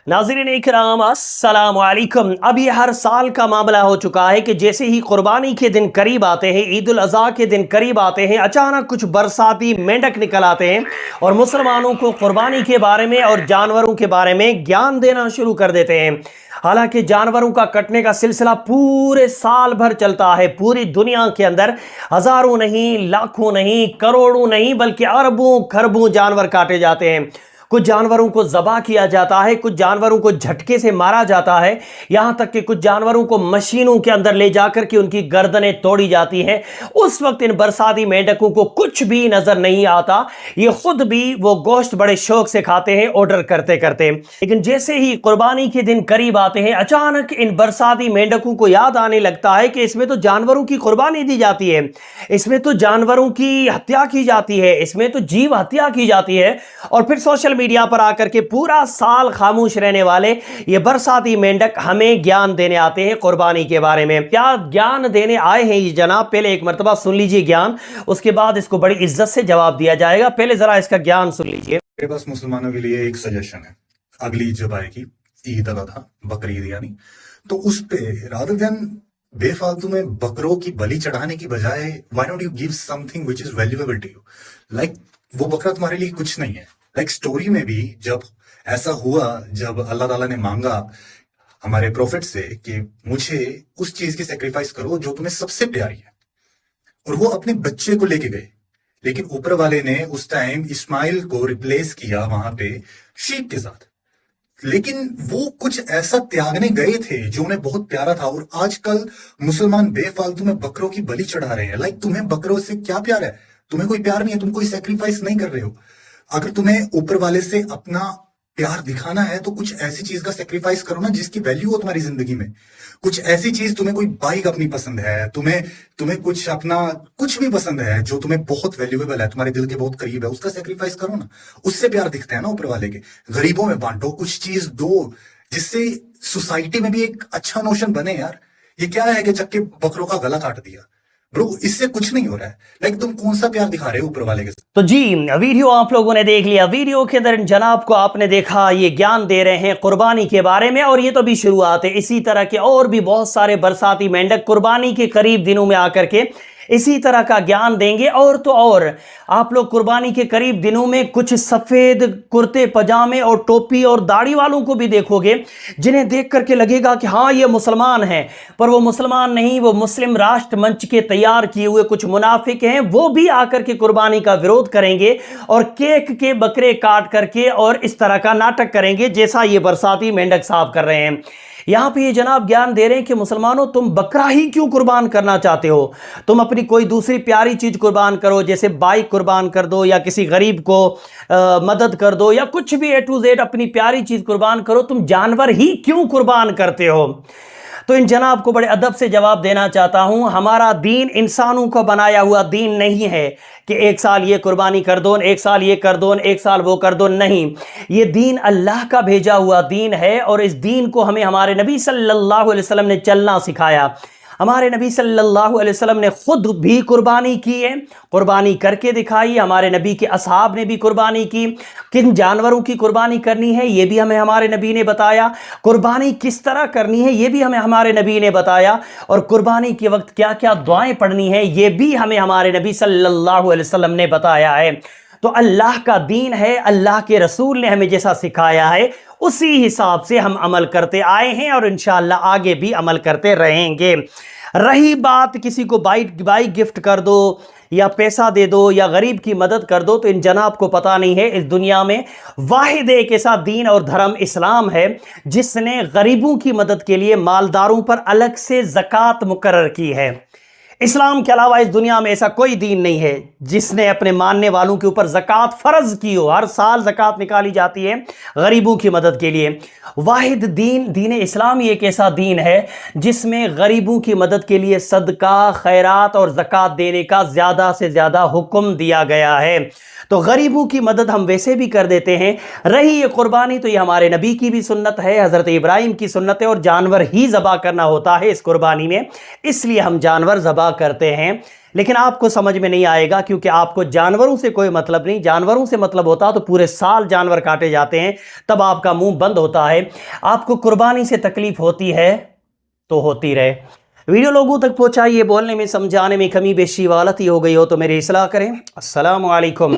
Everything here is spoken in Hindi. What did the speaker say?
नाज़रीन इकराम अस्सलाम वालेकुम। अब ये हर साल का मामला हो चुका है कि जैसे ही कुर्बानी के दिन करीब आते हैं, ईद उल अज़हा के दिन करीब आते हैं, अचानक कुछ बरसाती मेंढक निकल आते हैं और मुसलमानों को कुर्बानी के बारे में और जानवरों के बारे में ज्ञान देना शुरू कर देते हैं। हालांकि जानवरों का कटने का सिलसिला पूरे साल भर चलता है। पूरी दुनिया के अंदर हजारों नहीं, लाखों नहीं, करोड़ों नहीं, बल्कि अरबों खरबों जानवर काटे जाते हैं। कुछ जानवरों को ज़बा किया जाता है, कुछ जानवरों को झटके से मारा जाता है, यहां तक कि कुछ जानवरों को मशीनों के अंदर ले जाकर के उनकी गर्दनें तोड़ी जाती हैं। उस वक्त इन बरसाती मेंढकों को कुछ भी नजर नहीं आता। ये खुद भी वो गोश्त बड़े शौक से खाते हैं, ऑर्डर करते करते। लेकिन जैसे ही कुर्बानी के दिन करीब आते हैं, अचानक इन बरसाती मेंढकों को याद आने लगता है कि इसमें तो जानवरों की कुर्बानी दी जाती है, इसमें तो जानवरों की हत्या की जाती है, इसमें तो जीव हत्या की जाती है। और फिर सोशल मीडिया पर आकर के पूरा साल खामोश रहने वाले ये बरसाती मेंढक हमें ज्ञान देने आते हैं कुर्बानी के बारे में। क्या ज्ञान देने आए हैं ये जनाब? पहले एक मर्तबा सुन लीजिए ज्ञान, उसके बाद इसको बड़ी इज्जत से जवाब दिया जाएगा। पहले जरा इसका ज्ञान सुन लीजिए। मेरे पास मुसलमानों के लिए एक सजेशन है। अगली जब आएगी ईद उल अज़हा, बकरीद यानी, तो उस पे रादर देन बेफालतू में बकरों की बलि चढ़ाने की बजाय why don't you give something which is valuable to you. Like वो बकरा तुम्हारे लिए कुछ नहीं है। लाइक स्टोरी में भी जब ऐसा हुआ, जब अल्लाह ताला ने मांगा हमारे प्रोफेट से कि मुझे उस चीज की सेक्रीफाइस करो जो तुम्हें सबसे प्यारी है, और वो अपने बच्चे को लेके गए, लेकिन ऊपर वाले ने उस टाइम इस्माइल को रिप्लेस किया वहां पे शीप के साथ। लेकिन वो कुछ ऐसा त्यागने गए थे जो उन्हें बहुत प्यारा था। और आजकल मुसलमान बेफालतू में बकरों की बलि चढ़ा रहे हैं। लाइक तुम्हें बकरों से क्या प्यार है? तुम्हें कोई प्यार नहीं है, तुम कोई सेक्रीफाइस नहीं कर रहे हो। अगर तुम्हें ऊपर वाले से अपना प्यार दिखाना है तो कुछ ऐसी चीज का सेक्रीफाइस करो ना जिसकी वैल्यू हो तुम्हारी जिंदगी में। कुछ ऐसी चीज, तुम्हें कोई बाइक अपनी पसंद है, तुम्हें कुछ अपना कुछ भी पसंद है जो तुम्हें बहुत वैल्यूएबल है, तुम्हारे दिल के बहुत करीब है, उसका सेक्रीफाइस करो ना। उससे प्यार दिखता है ना ऊपर वाले के। गरीबों में बांटो, कुछ चीज दो जिससे सोसाइटी में भी एक अच्छा नोशन बने। यार ये क्या है कि चक्के बकरों का गला काट दिया? ब्रो, इससे कुछ नहीं हो रहा है। लाइक तुम कौन सा प्यार दिखा रहे हो ऊपर वाले के साथ? तो जी, वीडियो आप लोगों ने देख लिया। वीडियो के अंदर जनाब को आपने देखा, ये ज्ञान दे रहे हैं कुर्बानी के बारे में। और ये तो भी शुरुआत है, इसी तरह के और भी बहुत सारे बरसाती मेंढक कुर्बानी के करीब दिनों में आकर के इसी तरह का ज्ञान देंगे। और तो और आप लोग कुर्बानी के करीब दिनों में कुछ सफेद कुर्ते पजामे और टोपी और दाढ़ी वालों को भी देखोगे, जिन्हें देख करके लगेगा कि हाँ ये मुसलमान हैं, पर वो मुसलमान नहीं, वो मुस्लिम राष्ट्र मंच के तैयार किए हुए कुछ मुनाफिक हैं। वो भी आकर के कुर्बानी का विरोध करेंगे और केक के बकरे काट करके और इस तरह का नाटक करेंगे जैसा ये बरसाती मेंढक साहब कर रहे हैं। यहां पे ये जनाब ज्ञान दे रहे हैं कि मुसलमानों, तुम बकरा ही क्यों कुर्बान करना चाहते हो? तुम अपनी कोई दूसरी प्यारी चीज कुर्बान करो, जैसे बाइक कुर्बान कर दो या किसी गरीब को मदद कर दो या कुछ भी A to Z अपनी प्यारी चीज कुर्बान करो। तुम जानवर ही क्यों कुर्बान करते हो? तो इन जनाब को बड़े अदब से जवाब देना चाहता हूं, हमारा दीन इंसानों का बनाया हुआ दीन नहीं है कि एक साल ये कुर्बानी कर दो, एक साल ये कर दो, एक साल वो कर दो। नहीं, ये दीन अल्लाह का भेजा हुआ दीन है और इस दीन को हमें हमारे नबी सल्लल्लाहु अलैहि वसल्लम ने चलना सिखाया। हमारे नबी सल्लल्लाहु अलैहि वसल्लम ने खुद भी कुर्बानी की है, कुर्बानी करके दिखाई। हमारे नबी के असहाब ने भी कुर्बानी की। किन जानवरों की कुर्बानी करनी है ये भी हमें हमारे नबी ने बताया। कुर्बानी किस तरह करनी है ये भी हमें हमारे नबी ने बताया। और कुर्बानी के वक्त क्या क्या दुआएं पढ़नी है ये भी हमें हमारे नबी सल्लल्लाहु अलैहि वसल्लम ने बताया है। तो अल्लाह का दीन है, अल्लाह के रसूल ने हमें जैसा सिखाया है उसी हिसाब से हम अमल करते आए हैं और इंशाअल्लाह आगे भी अमल करते रहेंगे। रही बात किसी को बाइक गिफ्ट कर दो या पैसा दे दो या गरीब की मदद कर दो, तो इन जनाब को पता नहीं है इस दुनिया में वाहिद एक ऐसा दीन और धर्म इस्लाम है जिसने गरीबों की मदद के लिए मालदारों पर अलग से ज़कात मुकर्रर की है। इस्लाम के अलावा इस दुनिया में ऐसा कोई दीन नहीं है जिसने अपने मानने वालों के ऊपर ज़कात फ़र्ज की हो। हर साल ज़कात निकाली जाती है गरीबों की मदद के लिए। वाहिद दीन इस्लाम ही एक ऐसा दीन है जिसमें गरीबों की मदद के लिए सदका, खैरात और ज़कात देने का ज़्यादा से ज़्यादा हुक्म दिया गया है। तो गरीबों की मदद हम वैसे भी कर देते हैं। रही ये कुर्बानी, तो ये हमारे नबी की भी सुन्नत है, हज़रत इब्राहिम की सुन्नत है, और जानवर ही ज़बा करना होता है इस कुर्बानी में, इसलिए हम जानवर ज़बा करते हैं। लेकिन आपको समझ में नहीं आएगा क्योंकि आपको जानवरों से कोई मतलब नहीं। जानवरों से मतलब होता तो पूरे साल जानवर काटे जाते हैं, तब आपका मुंह बंद होता है। आपको कुर्बानी से तकलीफ होती है तो होती रहे। वीडियो लोगों तक पहुंचाइए। बोलने में समझाने में कमी बेशी गलती हो गई हो तो मेरी इस्लाह करें। अस्सलाम वालेकुम।